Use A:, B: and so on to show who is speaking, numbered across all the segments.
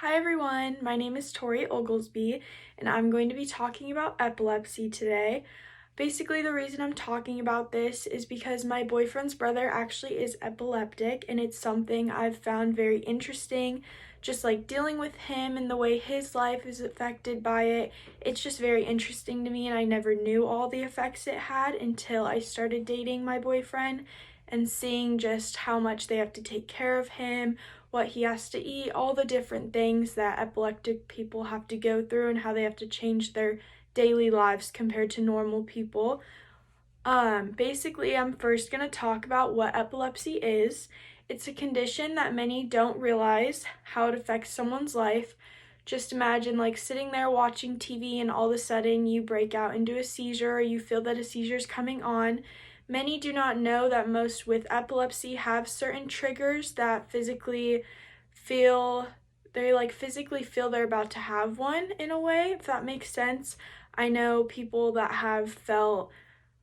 A: Hi everyone, my name is Tori Oglesby and I'm going to be talking about epilepsy today. Basically, the reason I'm talking about this is because my boyfriend's brother actually is epileptic and it's something I've found very interesting. Just like dealing with him and the way his life is affected by it, it's just very interesting to me, and I never knew all the effects it had until I started dating my boyfriend and seeing just how much they have to take care of him, what he has to eat, all the different things that epileptic people have to go through and how they have to change their daily lives compared to normal people. Basically, I'm first going to talk about what epilepsy is. It's a condition that many don't realize how it affects someone's life. Just imagine like sitting there watching TV and all of a sudden you break out into a seizure, or you feel that a seizure is coming on. Many do not know that most with epilepsy have certain triggers that physically feel they're about to have one, in a way, if that makes sense. I know people that have felt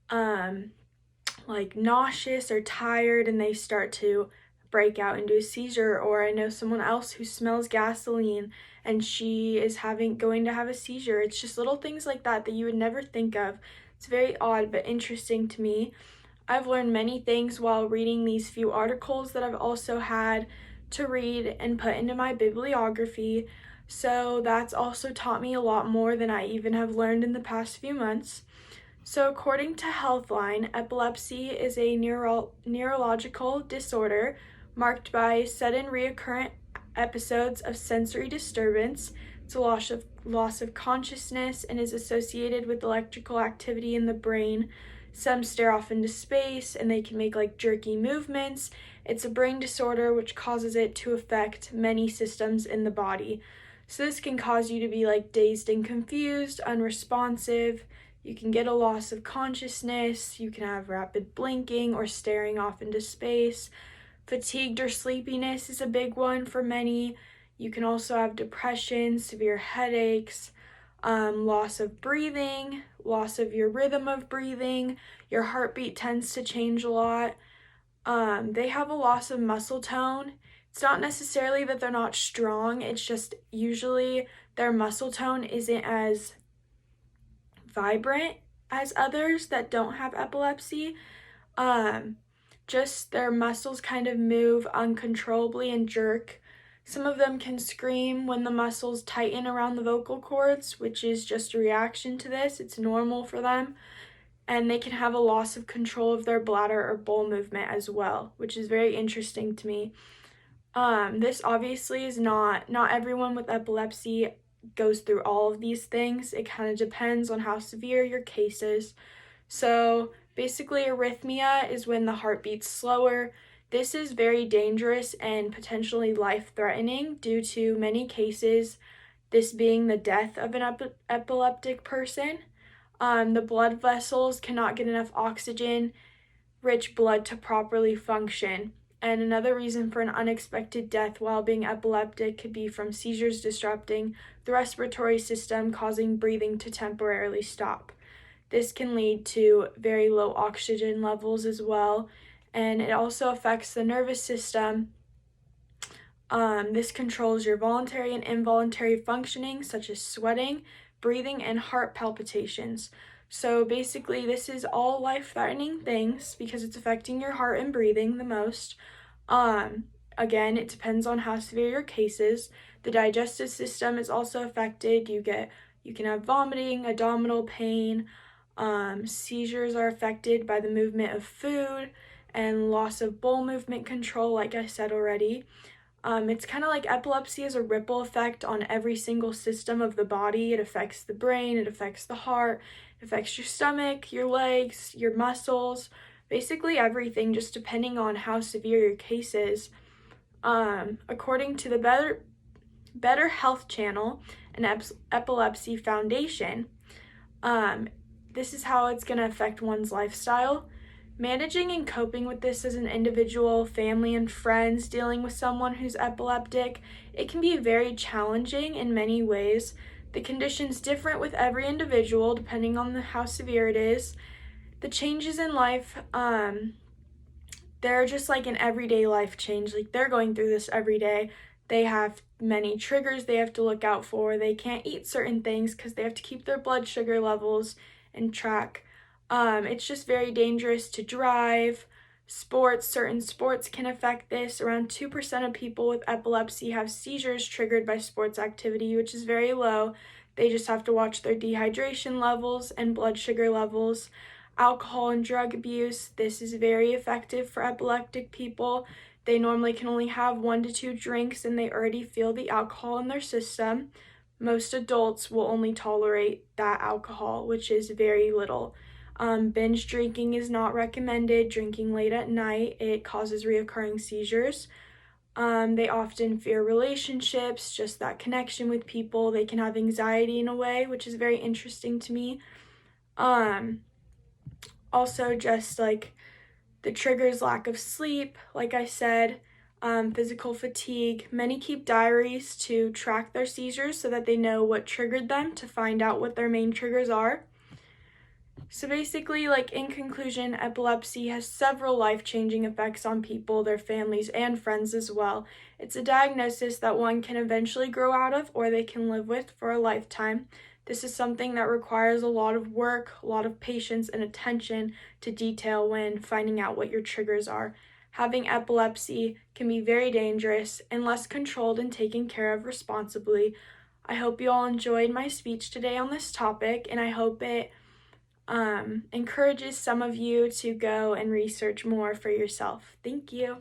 A: like nauseous or tired and they start to break out into a seizure, or I know someone else who smells gasoline and she is going to have a seizure. It's just little things like that that you would never think of. It's very odd but interesting to me. I've learned many things while reading these few articles that I've also had to read and put into my bibliography. So that's also taught me a lot more than I even have learned in the past few months. So according to Healthline, epilepsy is a neurological disorder marked by sudden recurrent episodes of sensory disturbance. It's a loss of consciousness and is associated with electrical activity in the brain. Some stare off into space and they can make like jerky movements. It's a brain disorder which causes it to affect many systems in the body. So this can cause you to be like dazed and confused, unresponsive. You can get a loss of consciousness. You can have rapid blinking or staring off into space. Fatigued or sleepiness is a big one for many. You can also have depression, severe headaches, loss of breathing, loss of your rhythm of breathing. Your heartbeat tends to change a lot. They have a loss of muscle tone. It's not necessarily that they're not strong, it's just usually their muscle tone isn't as vibrant as others that don't have epilepsy. Just their muscles kind of move uncontrollably and jerk. Some of them can scream when the muscles tighten around the vocal cords, which is just a reaction to this. It's normal for them. And they can have a loss of control of their bladder or bowel movement as well, which is very interesting to me. This obviously is not everyone with epilepsy goes through all of these things. It kind of depends on how severe your case is. So basically, arrhythmia is when the heart beats slower. This is very dangerous and potentially life-threatening due to many cases, this being the death of an epileptic person. The blood vessels cannot get enough oxygen, rich blood to properly function. And another reason for an unexpected death while being epileptic could be from seizures disrupting the respiratory system, causing breathing to temporarily stop. This can lead to very low oxygen levels as well, and it also affects the nervous system. This controls your voluntary and involuntary functioning, such as sweating, breathing, and heart palpitations. So basically, this is all life-threatening things because it's affecting your heart and breathing the most. Again, it depends on how severe your case is. The digestive system is also affected. You can have vomiting, abdominal pain. Seizures are affected by the movement of food and loss of bowel movement control, like I said already. It's kind of like epilepsy is a ripple effect on every single system of the body. It affects the brain, it affects the heart, it affects your stomach, your legs, your muscles, basically everything, just depending on how severe your case is. According to the Better Health Channel and Epilepsy Foundation, this is how it's going to affect one's lifestyle. Managing and coping with this as an individual, family, and friends dealing with someone who's epileptic, it can be very challenging in many ways. The condition's different with every individual depending on how severe it is. The changes in life, they're just like an everyday life change. Like they're going through this every day. They have many triggers they have to look out for. They can't eat certain things because they have to keep their blood sugar levels in track. It's just very dangerous to drive. Certain sports can affect this. Around 2% of people with epilepsy have seizures triggered by sports activity, which is very low. They just have to watch their dehydration levels and blood sugar levels. Alcohol and drug abuse, this is very effective for epileptic people. They normally can only have 1 to 2 drinks and they already feel the alcohol in their system. Most adults will only tolerate that alcohol, which is very little. Binge drinking is not recommended. Drinking late at night, it causes reoccurring seizures. They often fear relationships, just that connection with people. They can have anxiety in a way, which is very interesting to me. Also, just like the triggers, lack of sleep, like I said, physical fatigue. Many keep diaries to track their seizures so that they know what triggered them, to find out what their main triggers are. So basically, like in conclusion, epilepsy has several life-changing effects on people, their families, and friends as well. It's a diagnosis that one can eventually grow out of or they can live with for a lifetime. This is something that requires a lot of work, a lot of patience, and attention to detail when finding out what your triggers are. Having epilepsy can be very dangerous unless controlled and taken care of responsibly. I hope you all enjoyed my speech today on this topic, and I hope it encourages some of you to go and research more for yourself. Thank you.